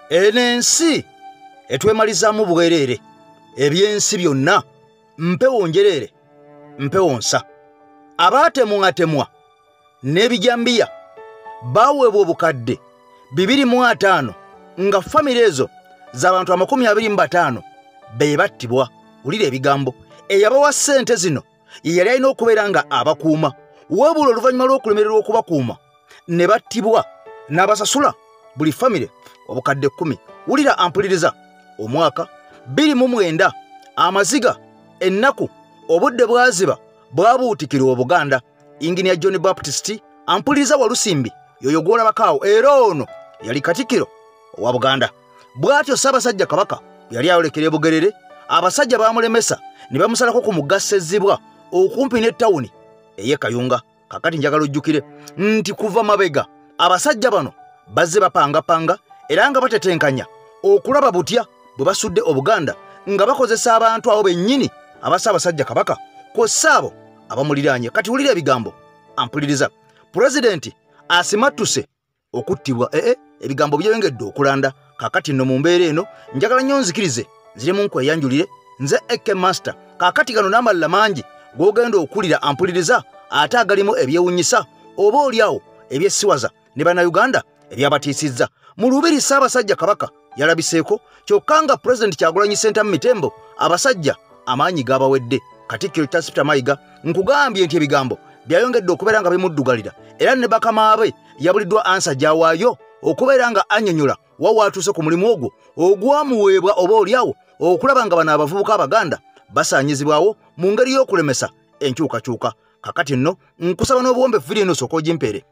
enensi etwemalizaamu bwerere ebyensi byonna mpewo njerere mpewo nsa abaatemwatemwa n'ebijambiya baweebwa obukadde 250 nga famire ezo z'abantu 25 be battibwa. Wulira ebigambo eyabawa ssente zino yali alina okubeera nga abakuuma wabula oluvannyuma lw'okulemererwa okubakuuma ne battibwa n'abasasula buli famire obukadde 10. Wulira ampuliriza omwaka 2009 amaziga ennaku obudde bwaziba bwabuutikirwa Obuganda. Engineer John Baptist ampuliriza Walusimbi yoyo gwolabakaawo era ono yali Katikkiro owa Buganda. Bw'atyo Ssaabasajja Kabaka yali ayolekera e Bugerere, abasajja baamulemesa ne bamusalako ku mugassezibwa okumpi ne ttawuni ey'e Kayunga. Kakati njagala ojjukire nti kuva mabega abasajja bano bazze bapangapanga era nga batetenkanya okulaba butya bwe basudde Obuganda nga bakozesa abantu abo bennyini Ssaabasajja Kabaka kw'ossa abo abamuliraanye. Kati wulira ebigambo ampuliriza. Pulezidenti asimattuse okuttibwa. Ebigambo byeyongedde okulanda. Kakati nno mu mbeera eno njagala nnyo nzikirize nziremu nkweyanjulire nze Eke Master. Kakati gano n'amalala mangi g'ogenda okulira ampuliriza ate agalimu ebyewunyisa oba oliawo ebyessiwaza ne bannayuganda ebyabatiisizza. Mu lubiri Ssaabasajja Kabaka yalabiseeko kyokka nga Pulezidenti Kyagulanyi Ssentamu Mitembo abasajja amaanyi g'abawedde. Katikkiro Charles Peter Mayiga nkugambye nti ebigambo byayongedde okubeera nga bimuddugalira era ne bakama be yabuliddwa ansa gyawaayo okubeera nga annyonnyola wawaatuuse ku mulimu ogwo ogwamuweebwa oba oliawo okulaba nga bano abavubuka Abaganda basaanyizibwawo mu ngeri y'okulemesa enkyukakyuka. Kakati nno nkusaba n'obuwombe vidiyo eno osooka ogimpeere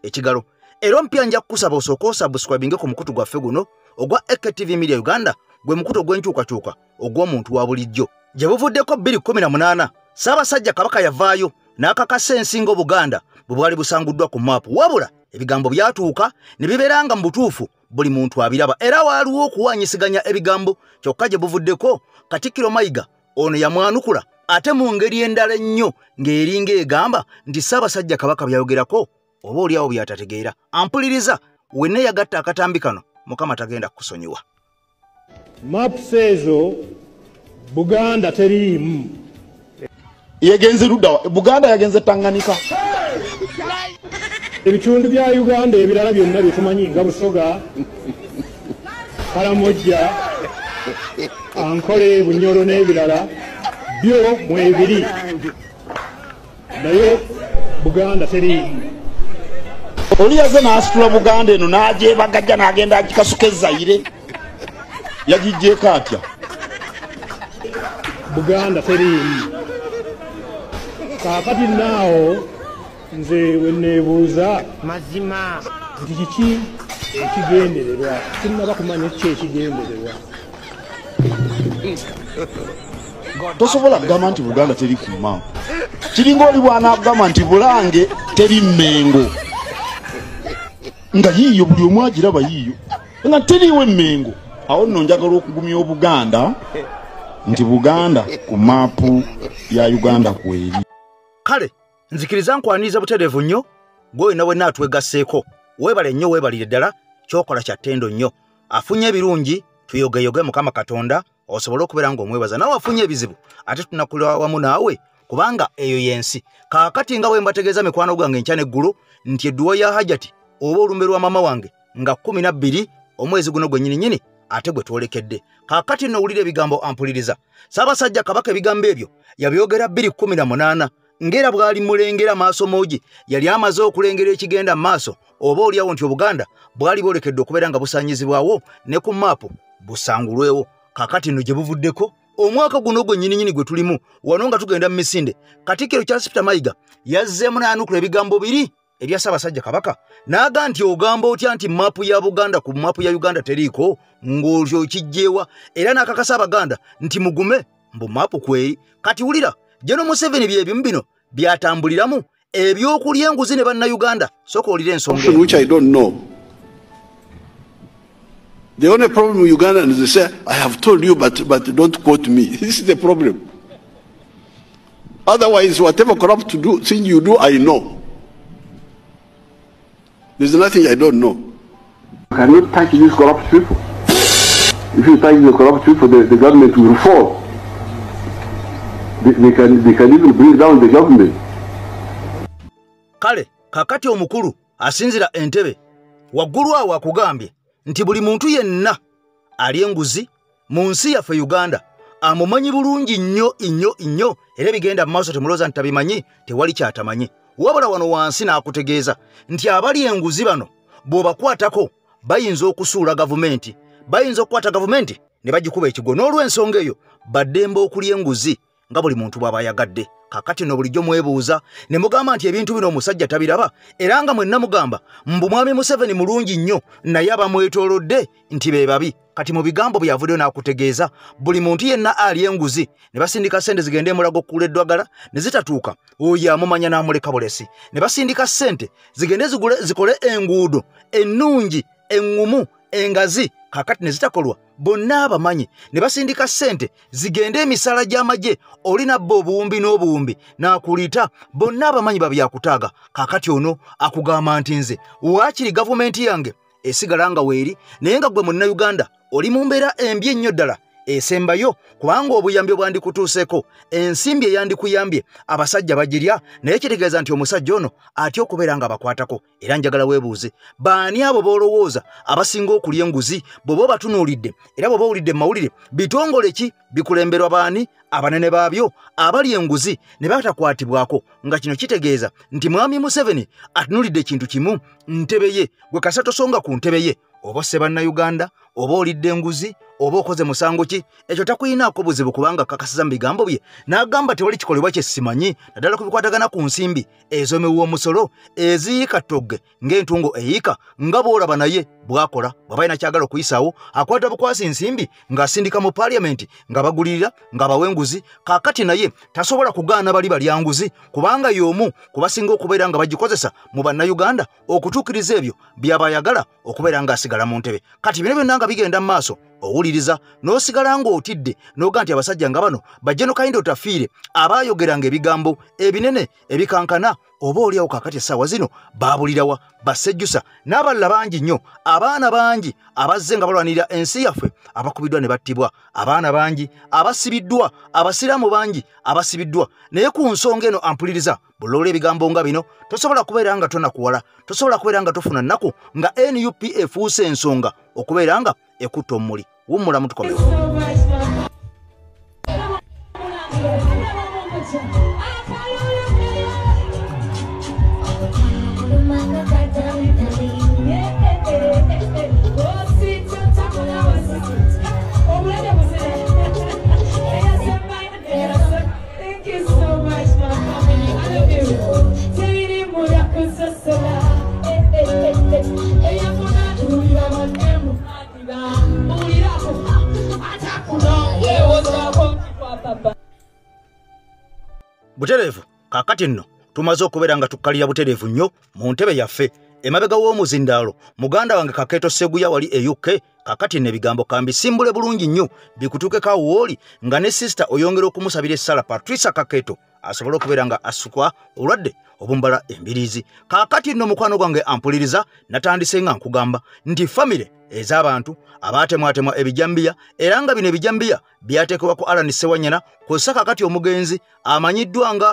ekigalo era ompya nja kukusaba osooka osubscribinge ku mukutu gwaffe guno ogwa Eke TV Media Uganda, gwe mukutu ogw'enkyukakyuka ogw'omuntu wa bulijjo. Gye buvuddeko 2018 Ssaabasajja Kabaka yavaayo n'akakasa ensingo Buganda bwe bwali busanguddwa ku maapu, wabula ebigambo byatuuka ne bibeera nga mu butuufu buli muntu abiraba era waaliwo okuwanyisiganya ebigambo. Kyokka gye buvuddeko Katikkiro Mayiga ono yamwanukula ate mu ngeri endala ennyo ng'eringa egamba nti Ssaabasajja Kabaka byayogerako oba oliawo byatategeera. Ampuliriza wenne yagatta akatambi kano Mukama tagenda kukusonyiwa. Mapu ezo Buganda teriimu. Yagenze ludda Buganda yagenze Tanganyika. Ebitundu bya Uganda ebirala byonna bitumanyi nga Busoga, Karamoja, Ankole, Bunyoro n'ebirala byo mwebiri. Naye Buganda teriimu. Oli yaze n'asitula Buganda eno n'agyebagajja n'agenda agikasuka eZaire. Yagijjeeko atya? Buganda teriimu. Kaakati naawo nze wenneebuuza mazima nti kiki ekigendererwa, sinnaba kumanya kiki ekigendererwa. Tosobola kugamba nti Buganda teri ku maapu. Kiringa oli bw'anaagamba nti Bulange teri Mmengo. Nga yiiyo buli omu agiraba yiiyo nga teriiwo Mmengo. Awo nno njagala okugumya Obuganda nti Buganda ku maapu ya Uganda kweri. Kale nzikiriza nkwaniriza butereevu nnyo gwe nawe naatwegasseeko. Weebale nnyo, weebalire ddala, kyokola kya ttendo nnyo. Afunye ebirungi tuyogeyoge Mukama Katonda osobole okubeera ng'omwebaza. Nawe afunye ebizibu ate tunakulira wamu naawe kubanga eyo yensi. Kaakati nga bwe mbategeeza mikwano gwange enkya n'eggulu nti edduwa ya Hajati oba olumbe lwa mama wange nga 12 omwezi guno gwe nnyini ate gwe twolekedde. Kaakati nno wulira ebigambo ampuliriza. Ssaabasajja Kabaka ebigambo ebyo yabyogera 2018 ngera bwali mulengera maaso moogi yali amaze okulengera ekigenda maaso oba oliawo nti Obuganda bwali bwolekedde okubeera nga busaanyizibwawo ne ku maapu busangulwewo. Kaakati nno gye buvuddeko omwaka guno gwe nnyini gwe tulimu wano nga tugenda mu misinde, Katikkiro Charles Peter Mayiga yazzeemu n'anukula ebigambo 2 ebya Ssaabasajja Kabaka n'aga nti ogamba otya nti maapu ya Buganda ku maapu ya Uganda teriiko ng'olyo kijjeewa era n'akakasa Abaganda nti mugume mbu maapu kweri. Kati wulira General Museveni byebimu bino byatambuliramu ebyokulya enguzi ne bannayuganda. Sooka olire ensonga which I don't know. The only problem with Uganda is they say, I have told you, but don't quote me. This is the problem. Otherwise, whatever corrupt thing you do, I know. There's nothing I don't know. Can you touch these corrupt people? if you thank the corrupt people, the government will fall. They can even bring down the government. Kale, kakati omukulu asinzira Entebbe waggulu awo akugambye nti buli muntu yenna ali enguzi mu nsi yaffe Uganda amumanyi bulungi nnyo era bigenda mu maaso temuloza ntabimanyi tewali kyatamanyi wabula wano wansi n'akutegeeza nti abali enguzi bano bw'obakwatako bayinza okusuula gavumenti bayinza okukwata gavumenti ne bagikuba ekigo n'olw'ensonga eyo baddembe okulya enguzi nga buli muntu bw'aba yagadde kakati no bulijjo mwebuuza ne mugamba nti ebintu bino omusajja tabiraba era nga mwenna mugamba mbu mwami Museveni mulungi nnyo naye abamwetoolodde nti be babi kati mu bigambo byavuddeyo n'akutegeeza buli muntu yenna ali enguzi ne basindika ssente zigende mulago okuula eddwagala ne zitatuuka oyo amumanya n'amuleka bulesi ne basindika ssente zigende zikole enguudo ennungi engumu engazi kakati ne zitakolwa bonna abamanyi ne basindika ssente zigende emisala gy'amagye olina bo obuwumbi n'obuwumbi n'akulita bonna abamanyi babyakutaaga kakati ono akugamba nti nze waakiri gavumenti yange esigala nga weeri naye nga gwe Munnayuganda oli mu mbeera embi ennyo ddala esembayo kubanga obuyambi bwandikutuuseeko ensimbi eyandikuyambye abasajja bagirya naye kitegeeza nti omusajja ono atya okubeera nga abakwatako era njagala weebuuze baani abo boolowooza abasinga okulya enguzi bw'oba obatunuulidde era bw'oba owulidde mu mawulire bitongole ki bikulemberwa baani abanene baabyo abali enguzi ne batakwatibwako nga kino kitegeeza nti mwami Museveni atunuulidde ekintu kimu ntebe ye gwe kasa tosonga ku ntebe ye oba osse bannayuganda oba olidde enguzi oba okoze musango ki ekyo takuyinaako buzibu kubanga kakasiza mu bigambo bye n'agamba tewali kikolebwa kye simanyi naddala ku bikwatagana ku nsimbi ezomewa omusolo eziyiika ttogge ng'entungo eyiika nga bw'olaba naye bw'akola bw'aba alina kyagala okuyisaawo akwata bukwasi nsimbi ng'asindika mu paaliyamenti nga bagulirira nga bawa enguzi kaakati naye tasobola kugaana bali balya nguzi kubanga y'omu ku basinga okubeera nga bagikozesa mu bannayuganda okutuukiriza ebyo by'abayagala okubeera ng'asigala mu ntebe kati bino byonna nga bigenda mu maaso owuliriza n'osigala ng'otidde n'oga nti abasajja nga bano bajje no kayinda otafiire abaayogeranga ebigambo ebinene ebikankana oba oliawo kakati essaawa zino baabulirawa bassejjusa n'abalala bangi nnyo abaana bangi abazze nga balwanirira ensi yaffe abakubiddwa ne battibwa abaana bangi abasibiddwa abasiraamu bangi abasibiddwa naye ku nsonga eno ampuliriza buloola ebigambo nga bino tosobola kubeera nga tonakuwala tosobola kubeera nga tofuna nnaku nga NUP efuuse ensonga okubeera nga ekutta omuli wummula mutukomeko butereevu kakati nno tumaze okubeera nga tukkalira butereevu nnyo mu ntebe yaffe emabega w'omuzindaalo muganda wange Kakeeto Seguya wali e UK kakati nno ebigambo kambisimbule bulungi nnyo bikutuukeko awo wooli nga ne sisita oyongera okumusabira essala Patricia Kakeeto asobole okubeera nga asukwa olwadde obumbala embiriizi kakati nno mukwano gwange ampuliriza natandise nga nkugamba nti famire ez'abantu abaatemwatemwa ebijambiya era nga bino ebijambiya byateekebwa ku Alan Sewanyana kw'ossa kakati omugenzi amanyiddwa nga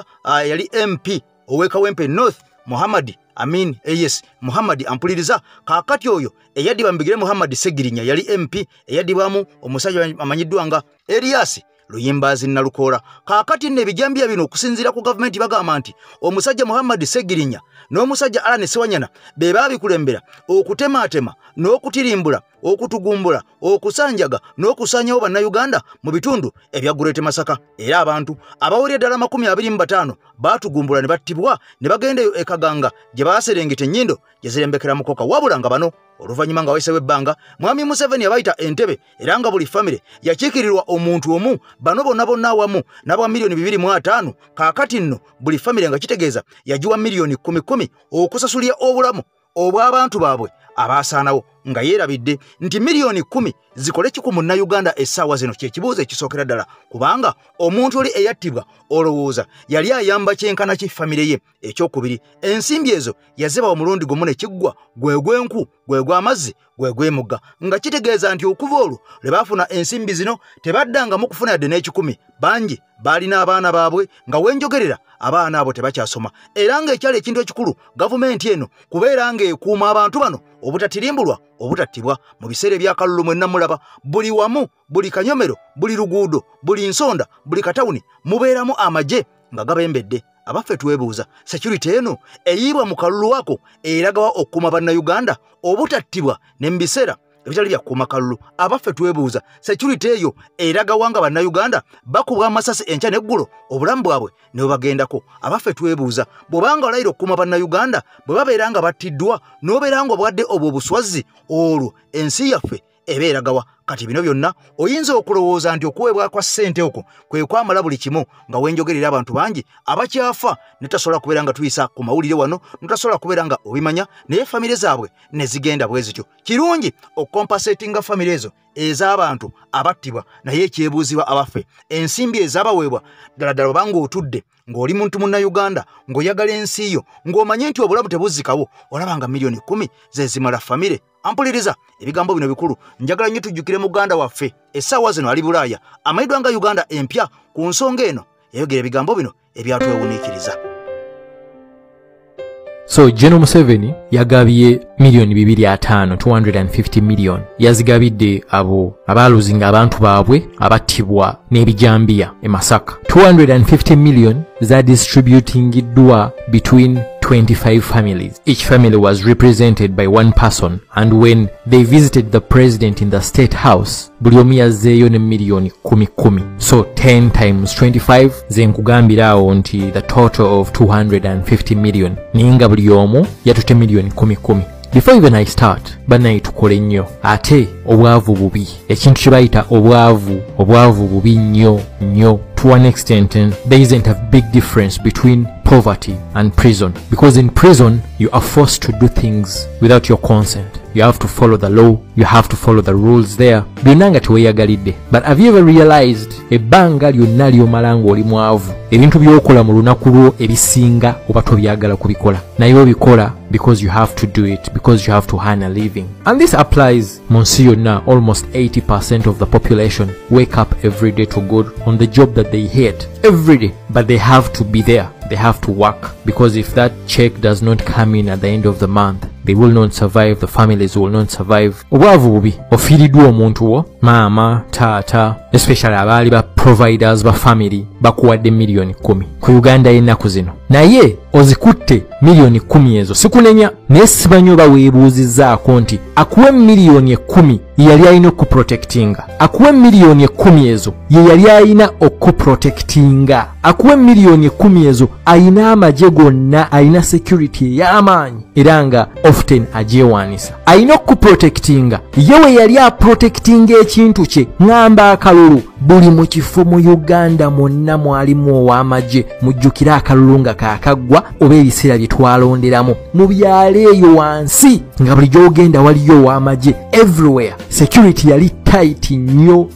yali MP ow'Ekawempe North Muhammad Amin yes Muhammad ampuliriza kakati oyo eyaddibwa mu bigere Muhammad Segirinya yali MP eyaddibwamu omusajja amanyiddwa nga Elias Luyimbazi Nalukora kakati nne ebijambiya bino okusinziira ku gavumenti bagamba nti omusajja Muhammad Segirinya n'omusajja Alan Sewanyana be baabikulembera okutematema n'okutirimbula okutugumbula okusanjaga n'okusanyawo bannayuganda mu bitundu ebya Great Masaka era abantu abawulira ddala 25 baatugumbula ne battibwa ne bagendeyo ekaganga gye baaserengeta ennyindo gye zirembekera mukoka wabula nga bano oluvannyuma nga wayisewo ebbanga mwami Museveni abayita Entebbe era nga buli famire yakiikirirwa omuntu omu bano bonna awamu n'abwa milioni 2.5 kaakati nno buli famire nga kitegeeza yagiwa milioni 10 okusasulira obulamu obw'abantu baabwe abasaanawo nga yeerabidde nti miliyoni 10 zikole ki ku munnayuganda essaawa zino kyekibuuzo ekisookera ddala kubanga omuntu oli eyattibwa olowooza yali ayamba kyenkana ki famire ye. Ekyokubiri, ensimbi ezo yaziba omulundi gumu ne kiggwa gwe gw'enku gwe gw'amazzi gwe gw'emugga nga kitegeeza nti okuva olwo lwe baafuna ensimbi zino tebaddangamu kufuna yadde n'ekikumi. Bangi baalina abaana baabwe nga wenjogerera abaana abo tebakyasoma era ng'ekyali ekintu ekikulu gavumenti eno kubeera ng'ekuuma abantu bano obutatirimbulwa obutattibwa. Mu biseera ebyakalulu mwenna mulaba buli wamu buli kanyomero buli luguudo buli nsonda buli katawuni mubeeramu amagye nga gabembedde. Abaffe twebuuza security eno eyiibwa mu kalulu ako eragawa okuuma bannayuganda obutattibwa ne mu biseera ebitali bya kuuma kalulu. Abaffe twebuuza security eyo eragawa nga bannayuganda bakubwa amasasi enkya n'eggulo obulamu bwabwe ne bubagendako. Abaffe twebuuza bw'obanga olayira okuuma bannayuganda bwe babeera nga battiddwa n'obeera nga obwadde obwo obuswazi olwo ensi yaffe eba eragawa. Kati bino byonna oyinza okulowooza nti okuweebwa kwa ssente okwo kwe kwamala buli kimu nga wenjogerera abantu bangi abakyafa ne tasobola kubeera nga tuyisa ku mawulire wano ne tasobola kubeera nga obimanya naye famire zaabwe ne zigenda bwe zityo. Kirungi okukompasetinga famire ezo ez'abantu abattibwa naye ekyebuuzibwa abaffe ensimbi ezaabaweebwa ddala obanga otudde ng'oli muntu munnayuganda ng'oyagala ensi yo ng'omanye nti obulamu tebuzzikawo olaba nga miliyoni 10 ze zimala famire. Ampuliriza ebigambo bino bikulu njagala nnyo tujjukire muganda waffe essaawa zino ali Bulaaya amayiddwa nga Uganda empya ku nsonga eno yayogera ebigambo bino ebyatwewuniikiriza. So General Museveni yagabye milioni 250 250 million yazigabidde abo abaluzinga abantu baabwe abattibwa n'ebijambiya e Masaka. 250 million za distributingidwa between 25 families. Each family was represented by one person, and when they visited the president in the state house, buli omu yazzeeyo ne milioni 10. So 10 times 25 ze nkugambirawo nti the total of 250 million. Ninga buli omu yatute milioni 10. Before even I start, banayi tukole nnyo ate obwavu bubi. Ekintu kye bayita obwavu bubi nnyo to one extent, and there isn't a big difference between poverty and prison, because in prison you are forced to do things without your consent. You have to follow the law, you have to follow the rules there. Byonna teweyagalidde. But have you ever realized ebbanga lyonna ly'omala ng'oli mwavu ebintu by'okola mu lunaku lwo ebisinga oba tobyagala kubikola naye obikola because you have to do it, because you have to earn a living. And this applies mu nsi yonna. Almost 80% of the population wake up every day to go on the job that they hate every day, but they have to be there, they have to work, because if that check does not come in at the end of the month, they will not survive, the families will not survive. Obwavu bubi ofiiriddwa omuntu wo, maama, taata, especially abaali ba providers ba family bakuwadde milioni 10 ku Uganda y'ennaku zino, naye ozikutte milioni 10 ezo. Sikunenya naye simanyi oba weebuuzizzaako nti akuwe milioni 10 ye yali alina okuprotectinga, akuwe milioni 10 ezo ye yali alina okuprotectinga, akuwe milioni 10 ezo ayina amagye gonna, ayina security ey'amaanyi era nga often agyewaanisa, ayina okuprotectinga yewe yali aprotectinga ekintu kye. Ngamba akalulu buli mu kifo mu Uganda mwonna mwalimu ow'amagye. Mujjukire akalulu nga kaakaggwa oba ebiseera bye twalonderamu mu byalo eyo wansi nga buli gy'ogenda waliyo ow'amagye everywhere. Security yali tight nnyo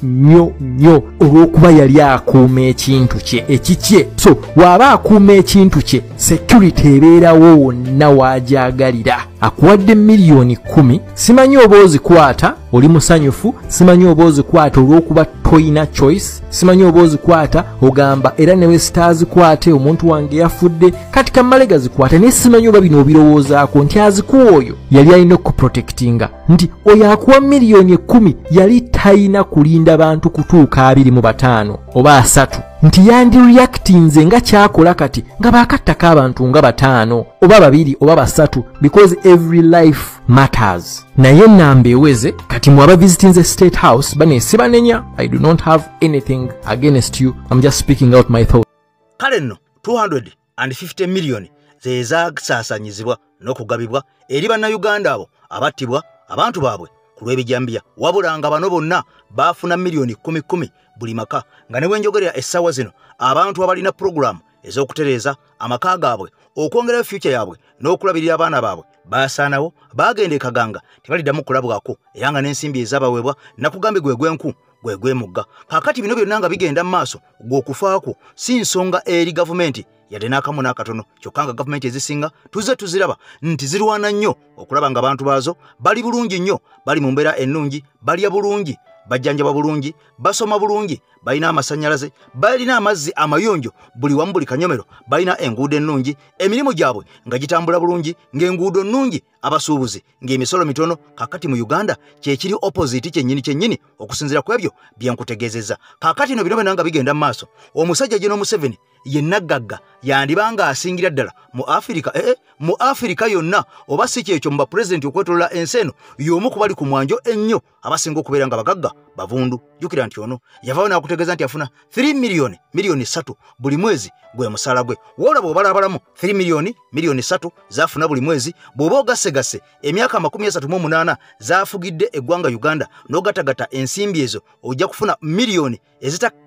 olw'okuba yali akuuma ekintu kye ekikye. So waba akuuma ekintu kye, security ebeerawo wonna w'agyagalira. Akuwadde milioni 10, simanyi oba ozikwata oli musanyufu, simanyi oba ozikwata olw'okuba toyina choice, simanyi oba ozikwata ogamba era newe sitaazikwate omuntu wange yafudde kati kammale gazikwata, naye simanyi oba bino obirowoozaako nti azikuwa oyo yali alina okuprotectinga, nti oyo akuwa milioni 10 yali talina kulinda bantu kutuuka 25 oba 3, nti yandi reactinze nga kyakola kati nga baakattako abantu nga 5 oba 2 oba 3, because every life matters. Naye nnamba eweze kati mwaba visiting the state house baneesibanenya. I do not have anything against you, I'm just speaking out my thoughts. Kale nno 250 million ze zasaasanyizibwa n'okugabibwa eri bannayuganda abo abattibwa abantu baabwe ku lw'ebijambiya, wabula nga bano bonna baafuna milioni 10 buli maka, nga ne wenjogerera essaawa zino abantu abalina program ez'okutereeza amaka gaabwe okwongerayo future yaabwe n'okulabirira abaana baabwe baasaanawo baagenda ekaganga tebaliddamu kulabwako era nga n'ensimbi ezaabaweebwa nakugambe gwe gwenku gwe gwemugga. Kaakati bino byonna nga bigenda mu maaso gw'okufaako si nsonga eri gavumenti yadde n'akamu n'akatono, kyokka nga gavumenti ezisinga tuze tuziraba nti zirwana nnyo okulaba nga abantu baazo bali bulungi nnyo, bali mu mbeera ennungi, balya bulungi, bajjanjaba bulungi, basoma bulungi, balina amasannyalaze, balina amazzi amayonjo buli wamu buli kanyomero, balina enguudo ennungi, emirimu gyabwe nga gitambula bulungi, ng'enguudo nnungi, abasuubuzi ng'emisolo mitono. Kaakati mu Uganda kyekiri opposite kyennyini okusinziira ku ebyo bye nkutegeezezza. Kaakati no bino byonna nga bigenda mu maaso, omusajja General Museveni yenna gagga yandibanga asingira ddala mu Afirika, mu Afirika yonna, oba si kyekyo mu bapulezidenti okwetolola ensi eno y'omu ku bali ku mwanjo ennyo abasinga okubeera nga bagagga bavundu. Jjukira nti ono yavaayo n'akutegeeza nti afuna 3 miliyoni 3 buli mwezi gwe musaala gwe. Woolaba obalabalamu 3 miliyoni 3 zaafuna buli mwezi, bw'oba ogassegase emyaka 38 zaafugidde eggwanga Uganda n'ogatagata ensimbi ezo ojja kufuna miliyoni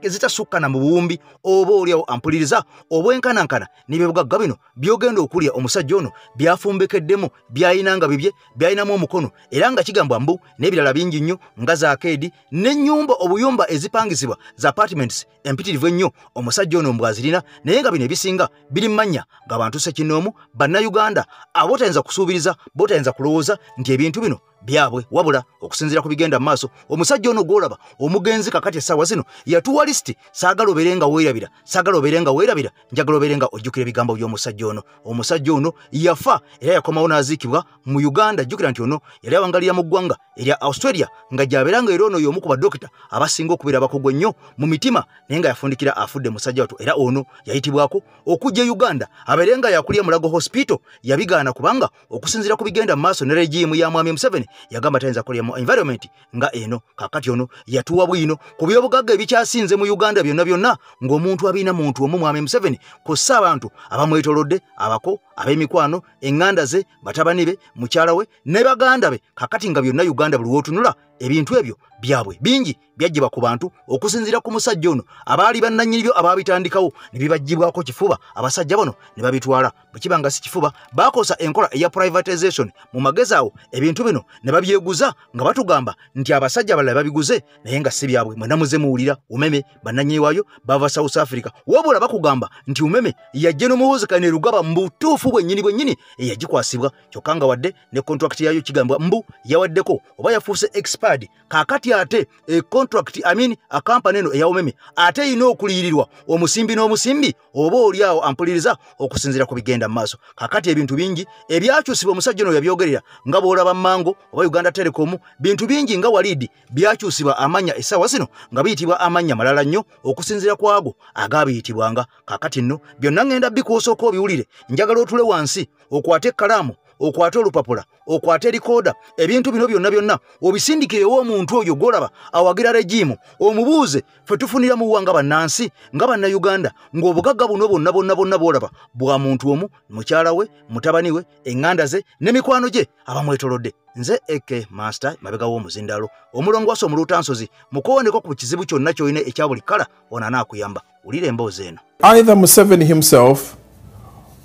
ezitasukkana mu buwumbi. Oba oliawo ampuliriza obwenkanankana n'ebyobugagga bino byogenda okulya omusajja ono byafumbekeddemu, byayinanga bibye, byayinamu omukono, era nga kigambwa mbu n'ebirala bingi nnyo nga zaakeedi n'ennyumba obuyumba ezipangisibwa za apartments empitirivu ennyo omusajja ono mbw azirina, naye nga bino ebisinga biri mmanya ng'abantu sekinnoomu bannayuganda abotayinza kusuubiriza, botayinza kulowooza nti ebintu bino byabwe, wabula okusinziira ku bigenda mu maaso omusajja ono gw'olaba omugenzi kakati essaawa zino yatuwa lisiti. Saagala obeerenga weerabira, saagala obeerenga weerabira, njagala obeerenga ojjukira ebigambo by'omusajja ono. Omusajja ono yafa era yakomawo n'aziikibwa mu Uganda. Jjukira nti ono yali awangalira mu ggwanga erya Australia nga gy'abeeranga era ono y'omu ku badokita abasinga okubeera abakugu ennyo mu mitima, naye nga yafundikira afudde musajja wattu. Era ono yayitibwako okujja Uganda abeerenga yakulya Mulago Hospital, yabigaana kubanga okusinziira ku bigenda mu maaso ne regimu ya Mwami Museveni yagamba tayinza kulya mu environment nga eno. Kaakati ono yatuwa bwino ku byobugagga ebikyasinze mu Uganda byonna ng'omuntu abiina muntu omu Mwami Museveni kussa abantu abamwetolodde, abako, ab'emikwano, eŋŋanda ze, batabani be, mukyala we ne baganda be. Kaakati nga byonna Uganda buli wootunula ebintu ebyo byabwe bingi byajjibwa ku bantu okusinziira ku musajja ono. Abaali bannannyini byo abaabitandikawo ne bibaggyibwako kifuba, abasajja bano ne babitwala. Bwe kiba nga si kifuba baakosa enkola eya privatization mu magezi awo ebintu bino ne babyeguza nga batugamba nti abasajja abalala babiguze, naye nga si byabwe. Mwenna muze muwulira Umeme bannannyini waayo bava South Africa, wabula bakugamba nti Umeme yajje n'omuhoozi Kainerugaba mu butuufu bwennyini eyagikwasibwa, kyokka nga wadde ne contract yayo kigambwa mbu yawaddeko oba yafuuse expired. Kaakati ate a company eno eya Umeme ate erina okuliyirirwa omusimbi n'omusimbi, oba oliawo ampuliriza okusinziira ku bigenda mu maaso. Kaakati ebintu bingi ebyakyusibwa omusajja ono yabyogerera nga bw'olaba Mango oba Uganda Telecom, bintu bingi nga Walidi byakyusibwa amanya essaawa zino nga biyitibwa amanya malala nnyo okusinziira ku ago agaabiyitibwanga. Kaakati nno byonna ngenda bikuusooka obiwulire, njagala otule wansi okwate ekkalaamu, okwate olupapula, okwate erikooda, ebintu bino byonna obisindikirewo omuntu oyo gw'olaba awagira regimu, omubuuze ffe tufunira mu wanga bannansi nga bannayuganda ng'obugagga buno bonna bw'olaba bwa muntu omu, mukyala we, mutabani we, eŋŋanda ze ne mikwano gye abamwetolodde. Nze Eke Master mabega w'omuzindalo, omulongo wase omuluutansozi, mukooneko ku kizibu kyonna ky'olina ekya buli kala, ono anaakuyamba. Wulira emboozi eno. Either Museveni himself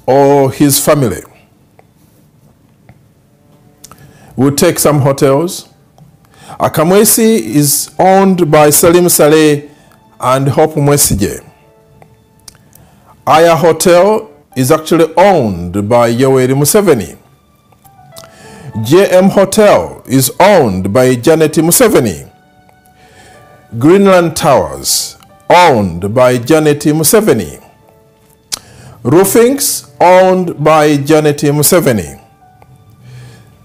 or his family will take some hotels. Akamwesi is owned by Salim Saleh and Hope Mwesige. Aya Hotel is actually owned by Yoweri Museveni. JM Hotel is owned by Janet Museveni. Greenland Towers, owned by Janet Museveni. Roofings, owned by Janet Museveni.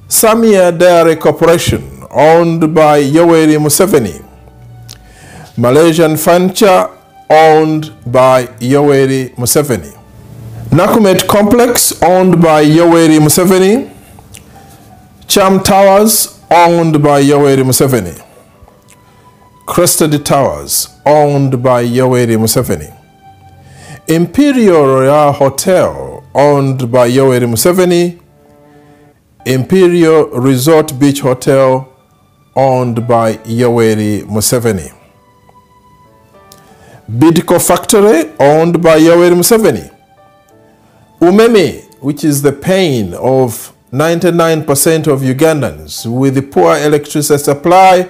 Samia Dairy Corporation, owned by Yoweri Museveni. Malaysian Furniture, owned by Yoweri Museveni. Nakumet Complex, owned by Yoweri Museveni. Cham Towers, owned by Yoweri Museveni. Crested Towers, owned by Yoweri Museveni. Imperial Royal Hotel, owned by Yoweri Museveni. Imperial Resort Beach Hotel, owned by Yoweri Museveni. Bidco Factory, owned by Yoweri Museveni. Umeme, which is the pain of 99% of Ugandans, with the poor electricity supply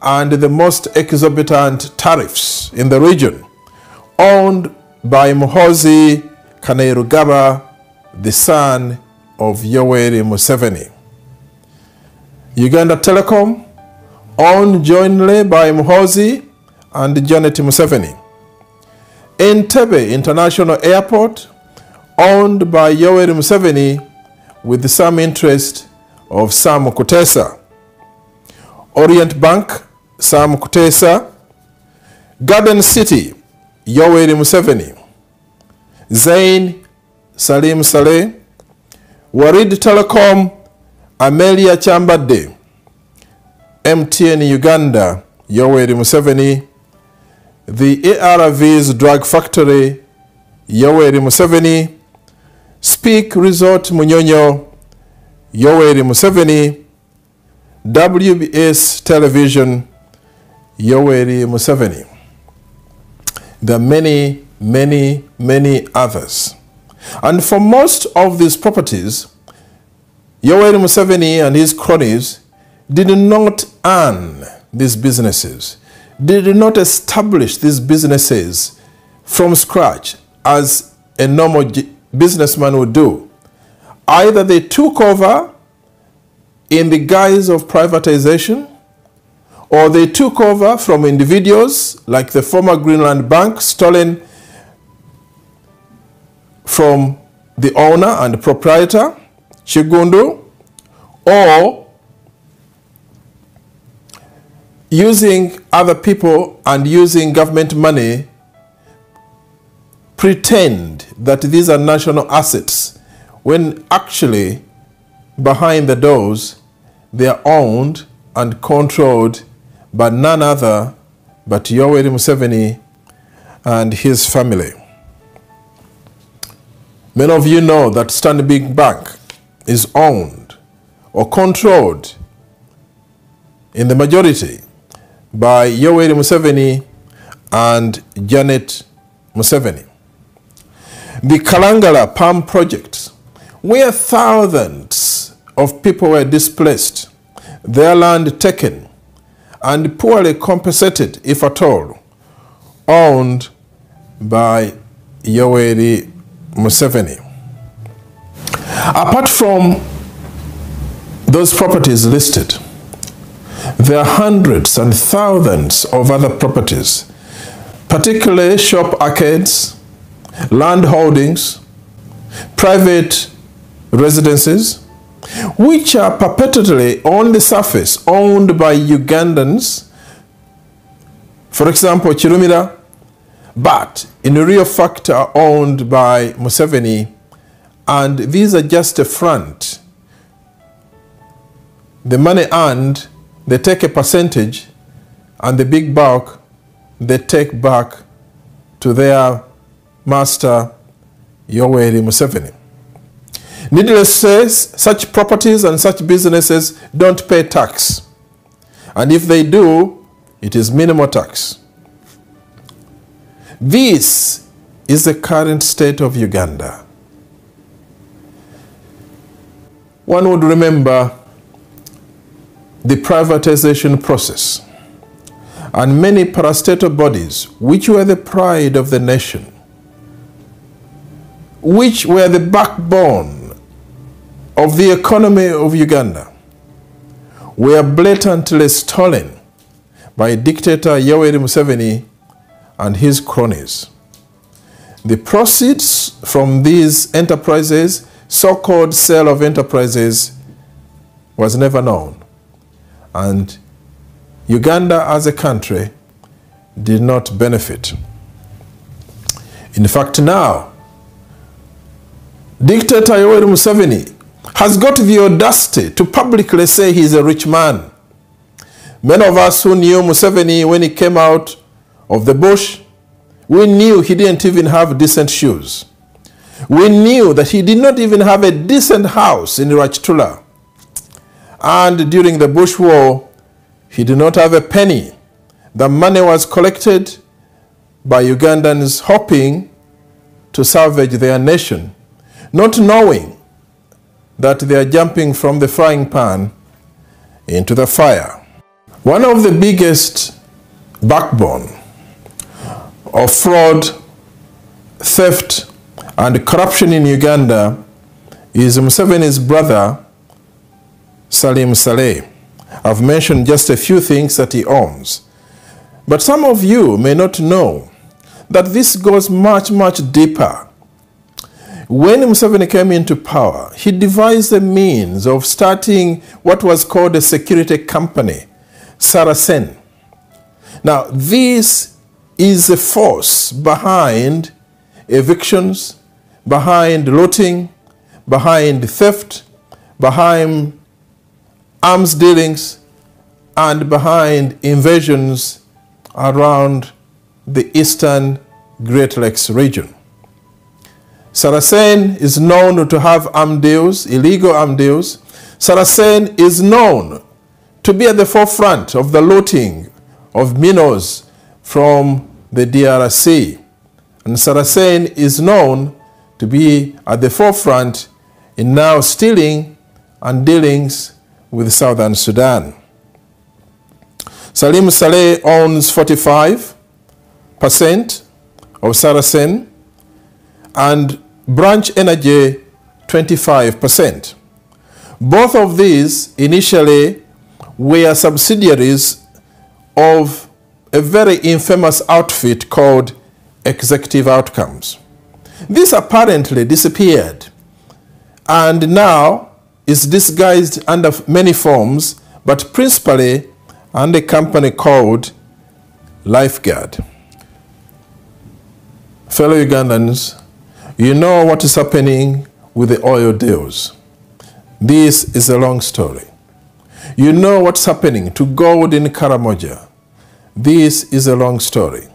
and the most exorbitant tariffs in the region, owned by Muhoozi Kainerugaba, the son of Yoweri Museveni. Uganda Telecom, owned jointly by Muhoozi and Janet Museveni. Entebbe International Airport, owned by Yoweri Museveni with some interest of Sam Kutesa. Orient Bank, Sam Kutesa. Garden City, Yoweri Museveni. Zain, Salim Saleh. Warid Telecom, Amelia Chambade. MTN Uganda, Yoweri Museveni. The ARV's Drug Factory, Yoweri Museveni. Speak Resort Munyonyo, Yoweri Museveni. WBS Television, Yoweri Museveni. There are many, many, many others. And for most of these properties, Yoweri Museveni and his cronies did not earn these businesses, did not establish these businesses from scratch as a normal businessman would do. Either they took over in the guise of privatization, or they took over from individuals like the former Greenland Bank, stolen from the owner and proprietor, Chigundu, or using other people and using government money, pretend that these are national assets, when actually behind the doors they are owned and controlled by none other but Yoweri Museveni and his family. Many of you know that Stanbic Bank is owned or controlled in the majority by Yoweri Museveni and Janet Museveni. The Kalangala Palm Project, where thousands of people were displaced, their land taken, and poorly compensated, if at all, owned by Yoweri Museveni. Apart from those properties listed, there are hundreds and thousands of other properties, particularly shop arcades, land holdings, private residences, which are perpetually on the surface owned by Ugandans, for example, Chirumira, but in real fact are owned by Museveni, and these are just a front. The money earned, they take a percentage, and the big bulk they take back to their master, Yoweri Museveni. Needless to say, such properties and such businesses don't pay tax. And if they do, it is minimal tax. This is the current state of Uganda. One would remember the privatization process and many parastatal bodies which were the pride of the nation, which were the backbone of the economy of Uganda, were blatantly stolen by dictator Yoweri Museveni and his cronies. The proceeds from these enterprises, so-called sale of enterprises, was never known. And Uganda as a country did not benefit. In fact, now, dictator Yoweri Museveni has got the audacity to publicly say he's a rich man. Many of us who knew Museveni when he came out of the bush, we knew he didn't even have decent shoes. We knew that he did not even have a decent house in Rachitula. And during the Bush War, he did not have a penny. The money was collected by Ugandans hoping to salvage their nation, not knowing that they are jumping from the frying pan into the fire. One of the biggest backbone of fraud, theft, and corruption in Uganda is Museveni's brother, Salim Saleh. I've mentioned just a few things that he owns. But some of you may not know that this goes much, much deeper. When Museveni came into power, he devised a means of starting what was called a security company, Sarasen. Now, this is a force behind evictions, behind looting, behind theft, behind arms dealings, and behind invasions around the eastern Great Lakes region. Sarasen is known to have armed deals, illegal armed deals. Sarasen is known to be at the forefront of the looting of minerals from the DRC. And Sarasen is known to be at the forefront in now stealing and dealings with Southern Sudan. Salim Saleh owns 45% of Sarasen and Branch Energy 25%. Both of these initially were subsidiaries of a very infamous outfit called Executive Outcomes. This apparently disappeared and now is disguised under many forms, but principally under a company called Lifeguard. Fellow Ugandans, you know what is happening with the oil deals. This is a long story. You know what's happening to gold in Karamoja. This is a long story.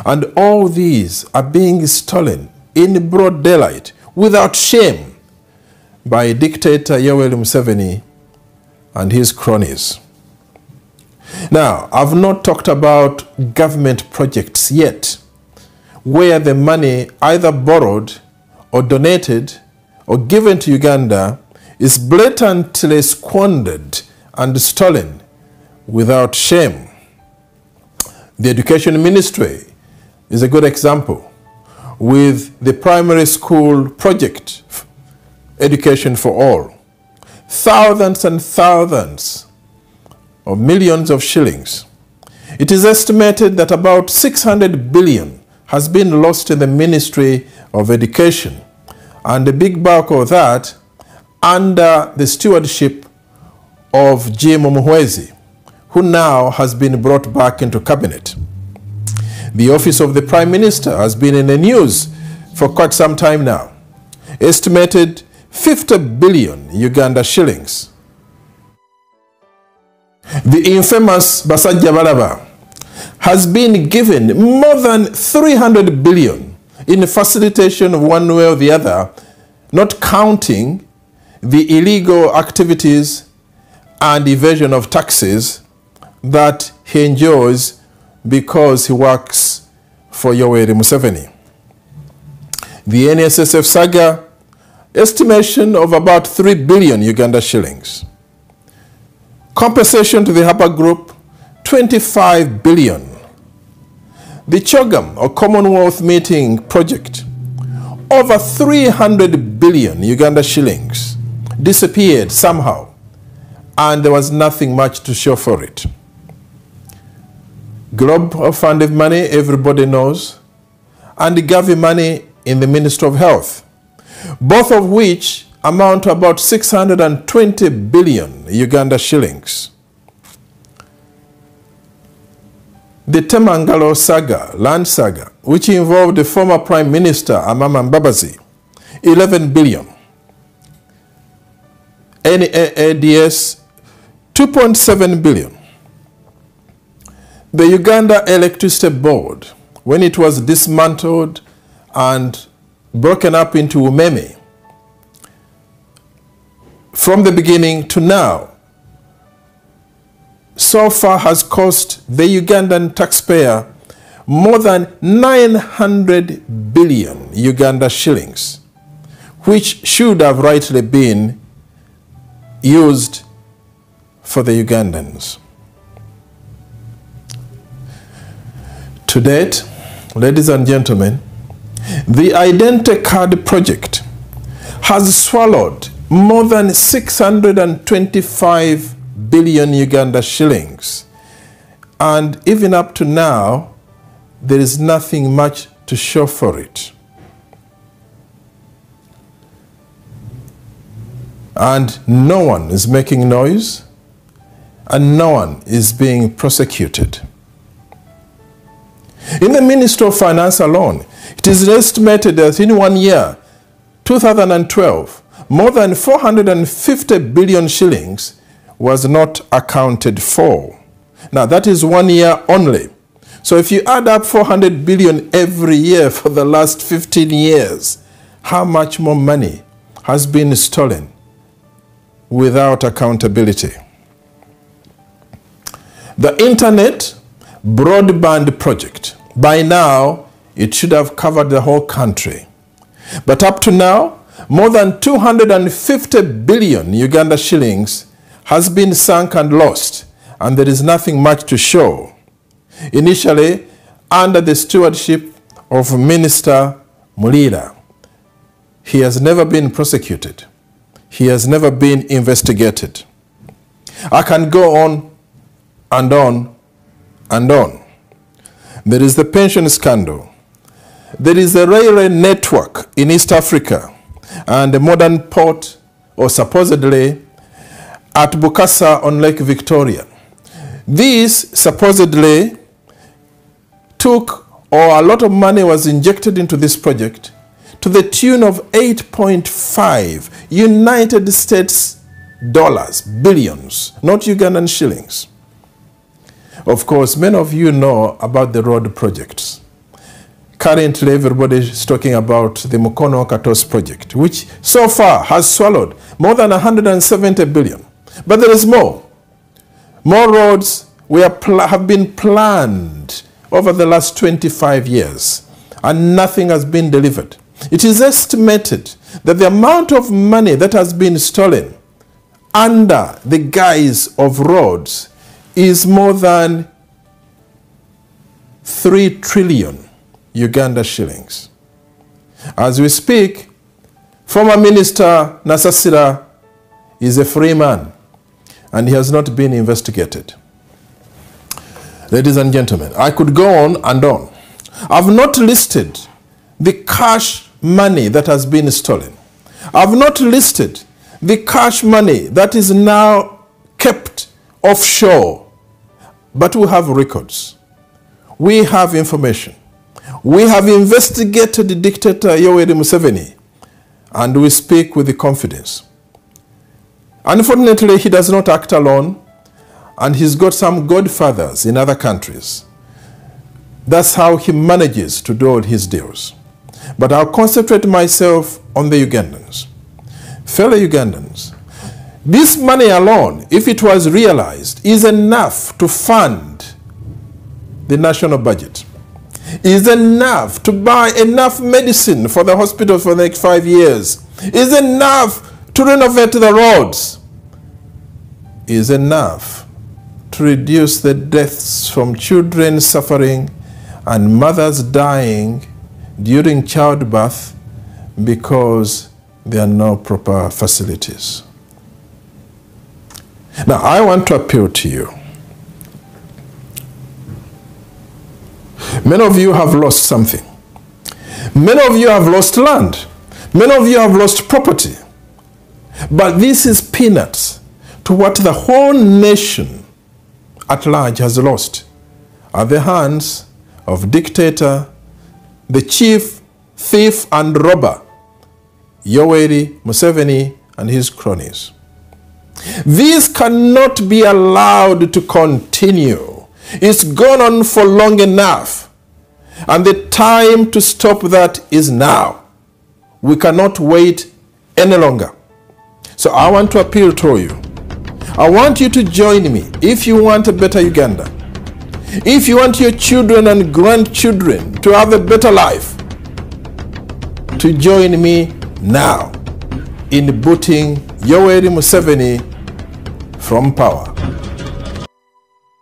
And all these are being stolen in broad daylight without shame by dictator Yoweri Museveni and his cronies. Now, I've not talked about government projects yet, where the money either borrowed or donated or given to Uganda is blatantly squandered and stolen without shame. The Education Ministry is a good example with the primary school project, Education for All. Thousands and thousands of millions of shillings. It is estimated that about 600 billion has been lost in the Ministry of Education, and a big bulk of that under the stewardship of Jim Muhwezi, who now has been brought back into cabinet. The office of the Prime Minister has been in the news for quite some time now. Estimated 50 billion Uganda shillings. The infamous Basajja Balaba has been given more than 300 billion in facilitation of one way or the other, not counting the illegal activities and evasion of taxes that he enjoys because he works for Yoweri Museveni. The NSSF saga, estimation of about 3 billion Uganda shillings. Compensation to the Harper Group, 25 billion. The CHOGM, or Commonwealth Meeting Project, over 300 billion Uganda shillings disappeared somehow, and there was nothing much to show for it. Global Fund money, everybody knows, and the Gavi money in the Ministry of Health, both of which amount to about 620 billion Uganda shillings. The Temangalo saga, land saga, which involved the former Prime Minister Amama Mbabazi, 11 billion. NAADS, 2.7 billion. The Uganda Electricity Board, when it was dismantled and broken up into Umeme, from the beginning to now, so far has cost the Ugandan taxpayer more than 900 billion Uganda shillings, which should have rightly been used for the Ugandans. To date, ladies and gentlemen, the Identicard project has swallowed more than 625 billion Uganda shillings. And even up to now, there is nothing much to show for it. And no one is making noise, and no one is being prosecuted. In the Ministry of Finance alone, it is estimated that in 1 year, 2012, more than 450 billion shillings was not accounted for. Now, that is 1 year only. So if you add up 400 billion every year for the last 15 years, how much more money has been stolen without accountability? The Internet Broadband Project, by now, it should have covered the whole country. But up to now, more than 250 billion Uganda shillings has been sunk and lost, and there is nothing much to show. Initially, under the stewardship of Minister Mulira, he has never been prosecuted. He has never been investigated. I can go on and on and on. There is the pension scandal. There is a railway network in East Africa and a modern port, or supposedly, at Bukassa on Lake Victoria. These supposedly took, or a lot of money was injected into this project to the tune of 8.5 United States dollars, billions, not Ugandan shillings. Of course, many of you know about the road projects. Currently, everybody is talking about the Mukono Katos project, which so far has swallowed more than 170 billion. But there is more. More roads have been planned over the last 25 years, and nothing has been delivered. It is estimated that the amount of money that has been stolen under the guise of roads is more than 3 trillion Uganda shillings. As we speak, former Minister Nasasira is a free man, and he has not been investigated. Ladies and gentlemen, I could go on and on. I've not listed the cash money that has been stolen. I've not listed the cash money that is now kept offshore. But we have records. We have information. We have investigated the dictator Yoweri Museveni, and we speak with the confidence. Unfortunately, he does not act alone, and he's got some godfathers in other countries. That's how he manages to do all his deals. But I'll concentrate myself on the Ugandans. Fellow Ugandans, this money alone, if it was realized, is enough to fund the national budget. Is enough to buy enough medicine for the hospital for the next 5 years. Is enough to renovate the roads. Is enough to reduce the deaths from children suffering and mothers dying during childbirth because there are no proper facilities. Now, I want to appeal to you. Many of you have lost something. Many of you have lost land. Many of you have lost property. But this is peanuts to what the whole nation at large has lost at the hands of dictator, the chief thief and robber, Yoweri Museveni and his cronies. This cannot be allowed to continue. It's gone on for long enough. And the time to stop that is now. We cannot wait any longer. So I want to appeal to you. I want you to join me if you want a better Uganda. If you want your children and grandchildren to have a better life, to join me now. in booting Yoweri Museveni from power.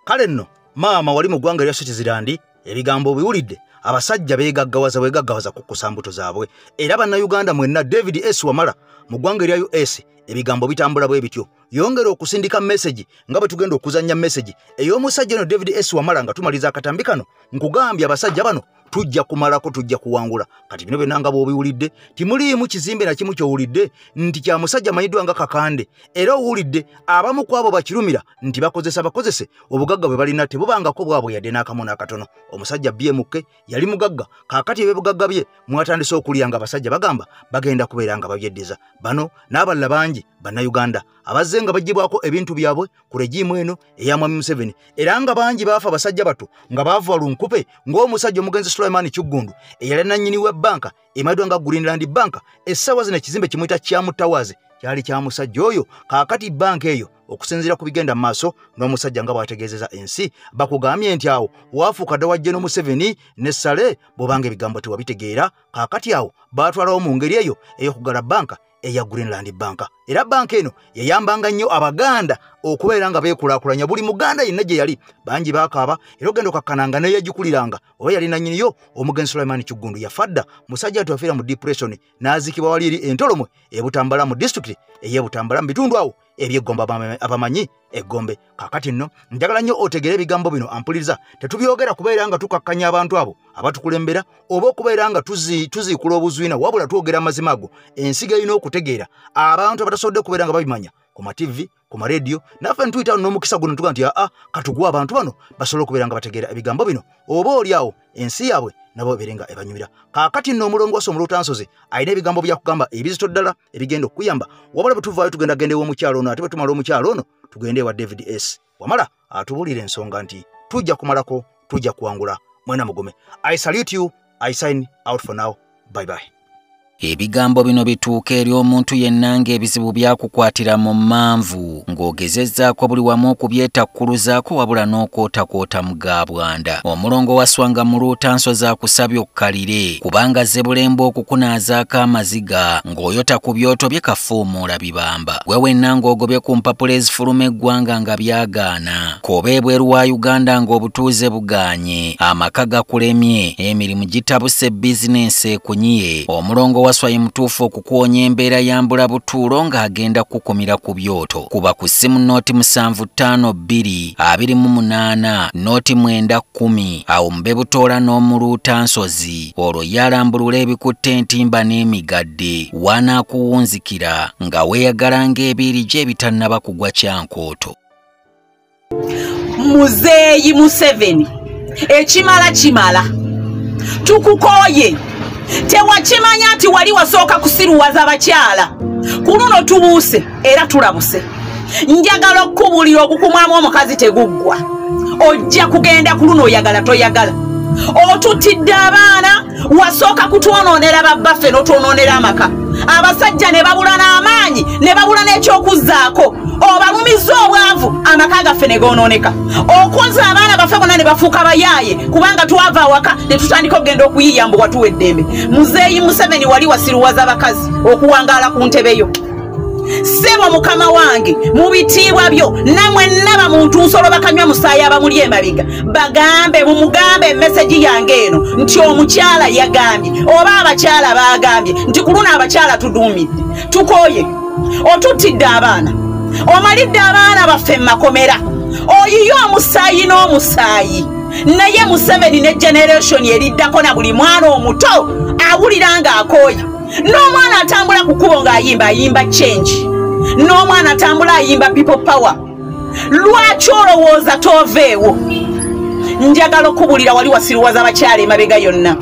Kale nno maama wali mu ggwanga lya Switzerland ebigambo biwulidde abasajja beegaggawaza ku kusambuto zaabwe era bannayuganda mwenna David S. Wamala mu ggwanga lya US ebigambo bitambula bwe bityo yongera okusindika message nga bwe tugenda okuzanya message ey'omusajja no David S. Wamala nga tumaliza akatambi kano nkugambye abasajja bano tujja kumalako tujja kuwangula kati bino benanga bw'obiwulidde timuliimu kizimbe na kimu ky'owulidde nti kya musajja mayiddwa nga kakande era owulidde abamu ku abo bakirumira nti bakozese obugagga bwe balina tebubangako bwabwe yadde n'akamu n'akatono omusajja BMK yali mugagga kaakati ebibugagga bye mwatandise okulyanga abasajja bagamba bagenda kubeera nga babyeddeza bano n'abalala bangi bannayuganda abazze nga baggyibwako ebintu byabwe ku regimu eno eya Mwami Museveni era nga bangi baafa abasajja bato nga baava lunkupe ng'omusajja omugenzi Sulaiman Kyuggundu eyali nannyini w'ebbanka emayiddwa nga Greenland Bank essaawa zino ekizimbe kimuyita Kyamutawaze kyali kya musajja oyo kaakati banka eyo okusinziira ku bigenda maaso n'omusajja nga bw'ategeezeza ensi bakugambye nti awo waafuuka dda wajje n'Omuseveni ne Sale bw'obanga ebigambo tewabitegeera kaakati awo baatwalawo mu ngeri eyo ey'okugala banka eya Greenland Bank era banka eno yayambanga nnyo abaganda okubeera nga beekulaakulanya buli muganda yenna gye yali bangi baakaaba era ogenda okakkananga naye yagikuliranga oba yali nannyiniyo omugenzi Sulaiman Kyuggundu yafadda musajja atuafiira mu depression n'azikibwa wali eri entolomwe ebutambala mu district ey'ebutambala mu bitundu awo eby'eggombe abamanyi eggombe kaakati nno njagala nnyo otegere ebigambo bino ampuliriza tetubyogera kubeera nga tukakkanya abantu abo abatukulembera oba okubeera nga tuziikula obuzwina wabula twogera amazima ago ensiga erina okutegeera abantu abatasobodde kubeera nga babimanya ku mativi ku maradio naffe ntuyita n'omukisa guno tuga nti katugwa abantu bano basobole okubeera nga bategeera ebigambo bino oba oliawo ensi yaabwe nabo beerenga ebanyumira kaakati nno omulongoosi omulutansozi alina ebigambo byakugamba ebizito ddala ebigenda okuyamba wabula bwe tuvaayo tugenda genda ew'omukyalo ono ate bwe tumala omukyalo ono tugende ewa David S. Wamala atubuulira ensonga nti tujja kumalako tujja kuwangula mwena mugume. I salute you. I sign out for now. Bye bye. Ebigambo bino bituuka eri omuntu yenna ng'ebizibu byakukwatira mu manvu ng'ogezezzaako buli wamu okubyetakkuluzaako wabula n'okootakoota mu gaabwanda. Omulongo wa Swanga mu Luutansozi akusabye okkalire kubanga Zebulembe okukunaazaako amaziga ng'oyota ku byoto bye kafuumuula bibamba. Gwe wenna ng'ogobye ku mpapula ezifuluma eggwanga nga byagaana. Koba ebweru wa Uganda ng'obutuuze bugaanye. Amaka gakulemye, emirimu gitabuse bizinensi ekunyiye. Omulongo wa Swai mutuufu okukuwonya embeera yambula butuulo ng'agenda kukumira ku byoto. Kuba ku ssimu nooti 7552 28 nooti 910 awo mube butoola n'omuluutansozi olwo yalambulula ebikutte entimba n'emigadde wanaakuwunzikira nga weeyagala ng'ebiiri gye ebitannaba kugwa kyankooto. Muzeeyi Museveni ekimala kimala tukukooye tewakimanya nti wali wasooka kusiruwaza abakyala ku luno tubuuse era tulabuse njagala okukubulira okukumwamu omukazi teguggwa ojja kugenda ku luno oyagala toyagala otutidde abaana wasooka kutwonoonera babbaffe n'otwonoonera amaka abasajja ne babula n'amaanyi ne babula n'ekyokuzzaako obalumiza obwavu amaka gaffe ne goonooneka okunza abaana baffe bonna ne bafuuka bayaaye kubanga twava awaka ne tutandika okugenda okuyiiya mbu watuwa eddembe. Muzeeyi Museveni wali wasiruwaza abakazi okuwangaala ku ntebeyo. Sebo mukama wange mu bitiibwa byo namwe nnaba muntu nsolo bakanywa musaayi abamuli emabega bagambe mumugambe emmeseji yange eno nti omukyala yagambye oba abakyala bagambye nti ku luno abakyala tuduumidde tukooye otutidde abaana omalidde abaana baffe makomera oyiyo omusaayi n'omusaayi naye Museveni ne generation eriddako na buli mwana omuto awulira ng'akooye n'omwana atambula ku kkubo ng'ayimba change n'omwana atambula ayimba people power. Lwaki olowooza toveewo? Njagala okubulira wali wasiruwaza abakyala emabega yonna,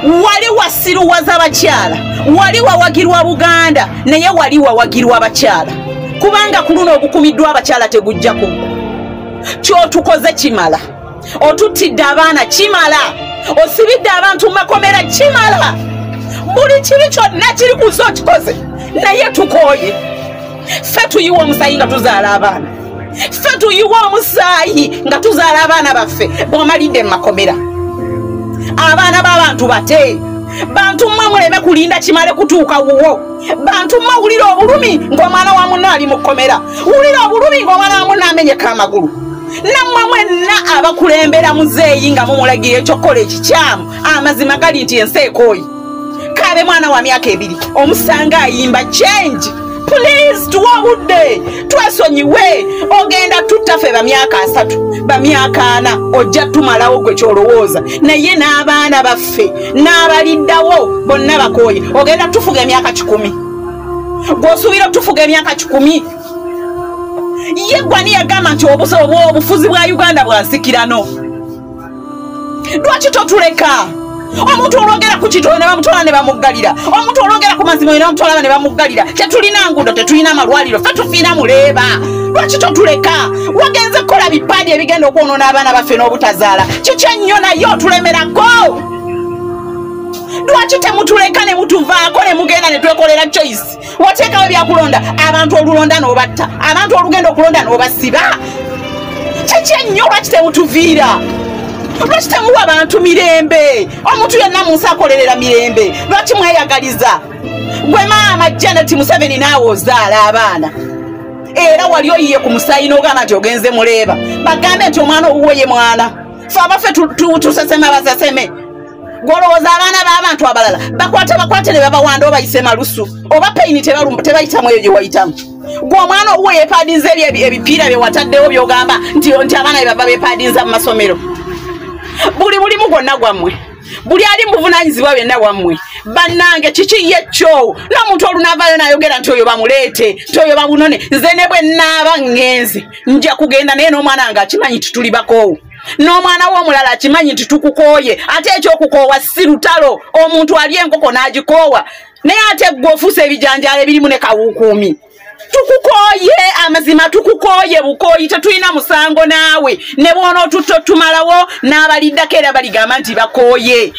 wali wasiruwaza abakyala, wali wawagirwa Buganda naye wali wawagirwa abakyala kubanga ku luno obukumiddwa abakyala tegujjako. Kyotukoze kimala, otutidde abaana kimala, osibidde abantu makomera kimala, buli kibi kyonna kiri ku zo kikoze naye tukooye. Ffe tuyiwa omusaayi nga tuzaala abaana, ffe tuyiwa omusaayi nga tuzaala abaana baffe bw'omalidde makomera. Abaana b'abantu bate bantu mmwe muleme kulinda kimale kutuuka wuwo bantu mmwe wulira obulumi ng'omwana wa munne ali mu kkomera wulira obulumi ng'omwana wa munne amenyeka amagulu nammwe mwenna abakulembera muzeeyi nga mumulagira ekyokukola ekikyamu amazima gali nti ensi ekooyi kaabe mwana wa myaka 2 omusanga ayimba change please tuwabudde twesonyiwe ogenda tuttaffe bamyaka 3 bamyaka 4 ojja tumalawo gwe kyolowooza naye n'abaana baffe n'abaliddawo bonna bakooye ogenda tufuga emyaka 10 gw'osuubira tufuga emyaka 10 ye gwani yagamba nti obufuzi bwa Uganda bwansikirano lwaki totuleka omuntu olwogera ku kitolo ne bamutwala ne bamuggalira omuntu olwogera ku mazima ne bamutwala ne bamuggalira tetulina nguudo tetulina malwaliro ffe tufiina muleeba lwaki totuleka wagenze kukola bipaadi ebigenda okwonoona abaana baffe n'obutazaala kiki ennyo naye otulemerako lwaki temutuleka ne mutuvaako ne mugenda ne twekolera choice wateekawo byakulonda abantu olulonda n'obatta abantu olugenda okulonda n'obasiba kiki ennyo lwaki temutuviira lwaki temuwa abantu mirembe omuntu yenna mu nsi akolerera mirembe lwaki mweyagaliza gwe maama Janet Museveni naawe ozaala abaana era wali oyiye ku musaayi n'ogamba nti ogenze muleeba bagambe nti omwana owuwe ye mwana fe abaffe tuseseme baseseme gwolowooza abaana b'abantu abalala bakwate ne babawanda obayise malusu oba peyini tebayitamu eyo gye wayitamu gwe omwana owuwe yepaadinza ebipiira bye wataddewo by'ogamba nti abaana be baba bepaadinza mu masomero buli mulimu gwonna gwammwe buli ali mu buvunaanyizibwa byonna bwammwe bannange kiki yekyo n'omuntu olunaavaayo n'ayogera nti oyo bamuleete nti oyo babunone nze ne bwe nnaaba ngenze nja kugenda naye n'omwana nga akimanyi nti tuli bakoowu n'omwana w'omulala akimanyi nti tukukooye ate ekyokukoowa si lutalo omuntu ali enkoko n'agikoowa naye ate gwe ofuusa ebijanjaalo ebirimu ne kawuukuumi tukukooye amazima tukukooye bukooyi tetulina musango naawe ne bwona otutumalawo n'abaliddako era baligamba nti bakooye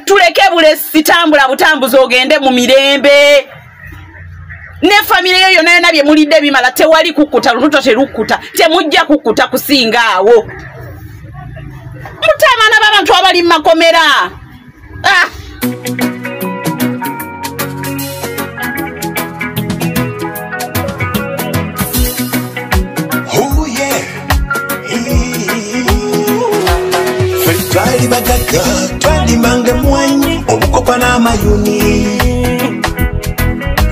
tuleke bulesi tambula butambuzi ogende mu mirembe ne famire yo yonna yonna bye mulidde bimala tewali kukkuta lututo terukkuta temujja kukkuta kusinga awo mutaamaana b'abantu abali mu makomera twali bagaga twalimanga mwanyi obukopa n'amayuni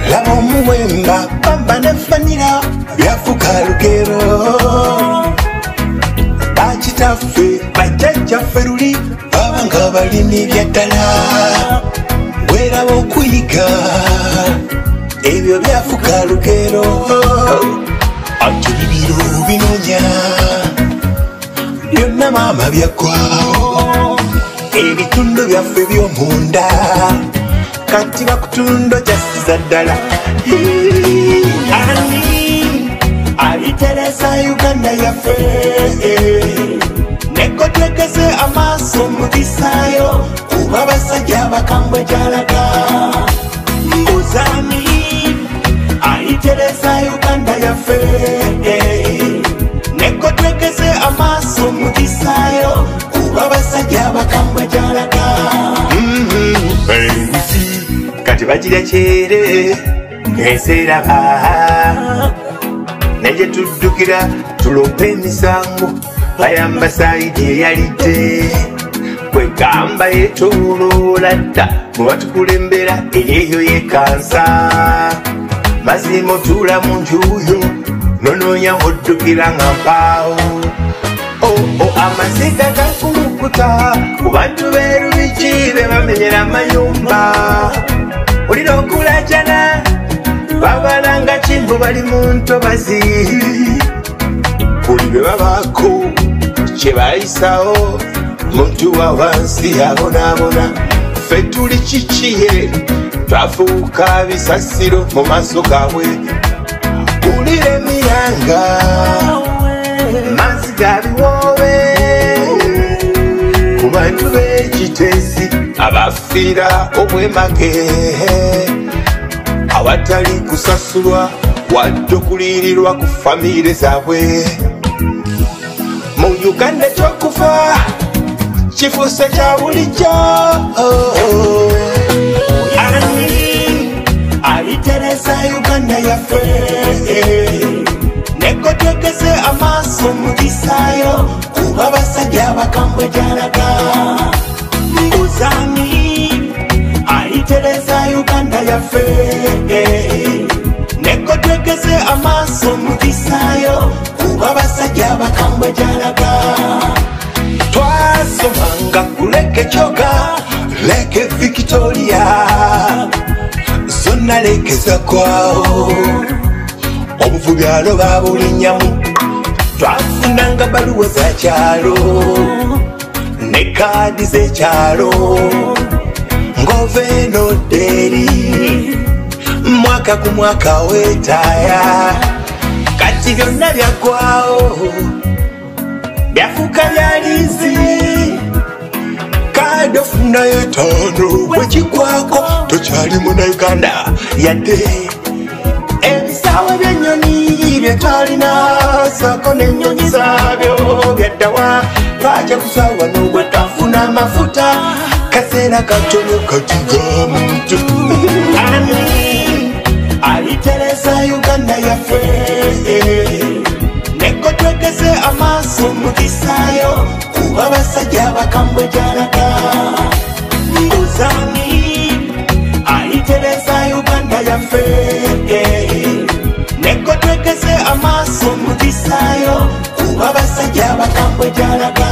laba omuwemba pamba ne fanira byafuka lugero bakitaffe bajjajjaffe luli babanga balimi byaddala weraba okuyiga ebyo byafuka lugero ate bibiro binonya byonna maama byakwawo ebitundu byaffe by'omunda kati bakutundo kyasiza ddala ani aliteresa Uganda yaffe nekotwekeze amaaso mu bisaayo kuba abasajja bakambwe gyalaga mbuzani aliteresa Uganda yaffe nekotwekeze amaaso mu bisaayo kuba abasajja bakambwe gyalaga kati bakirya kyere ngeseraba naye tuddukira tulope emisango bayamba saidi eyalidde kwegamba yetooloola dda mubatukulembera eyeyo yekansa mazima otuula mu njuyo nonoonya oddukira nga mpaawo amasiga gakulukuta ku bantu b'erubiki be bamenyera amayumba olina okulajana babalanga kimbu bali mu ntobazi kuli be babaako kye bayisawo muntu wa wansi abonaabona ffe tuli kikiye twafuuka bisasiro mu maaso gaabwe kulira emiranga mazzi ga biwoobe ku bantu b'ekiteesi abafiira obwemage awatali kusasulwa wadde okuliirirwa ku famire zaabwe mu Uganda ekyokufa kifuse kya bulijjo ani alitereza Uganda yaffe nekotwekeze amaaso mu kisaayo kuba basajja bakambwe gyalaga mbuzani alitereza Uganda yaffe nekotwekeze amaaso mu kisaayo kuba basajja bakambwe gyalaga twasomanga kuleke kyoga leke Victoria zonna lekeza kwawo obuvubi aloba bulinyamu twafunanga baluwa za kyalo ne kaadi z'ekyalo ngove noderi mwaka ku mwaka wetaaya kati byonna byagwawo byafuuka byalizi kaadi ofunayo etaano bwekikwako tokyali munauganda yadde ebisaawe by'ennyonyi byetwalina saako n'ennyonyi zaabyo byaddawa twajja kusaawa n'obwe twafuna amafuta kaseera katono katiga muntu ani alitereza Uganda yaffe nekotwekeze amaaso mu kisaayo kuba basajja bakambwe gyalaga mbuzani alitereza Uganda yaffe nekotwekeze amaaso mu kisaayo kuba basajja bakambwe gyalaga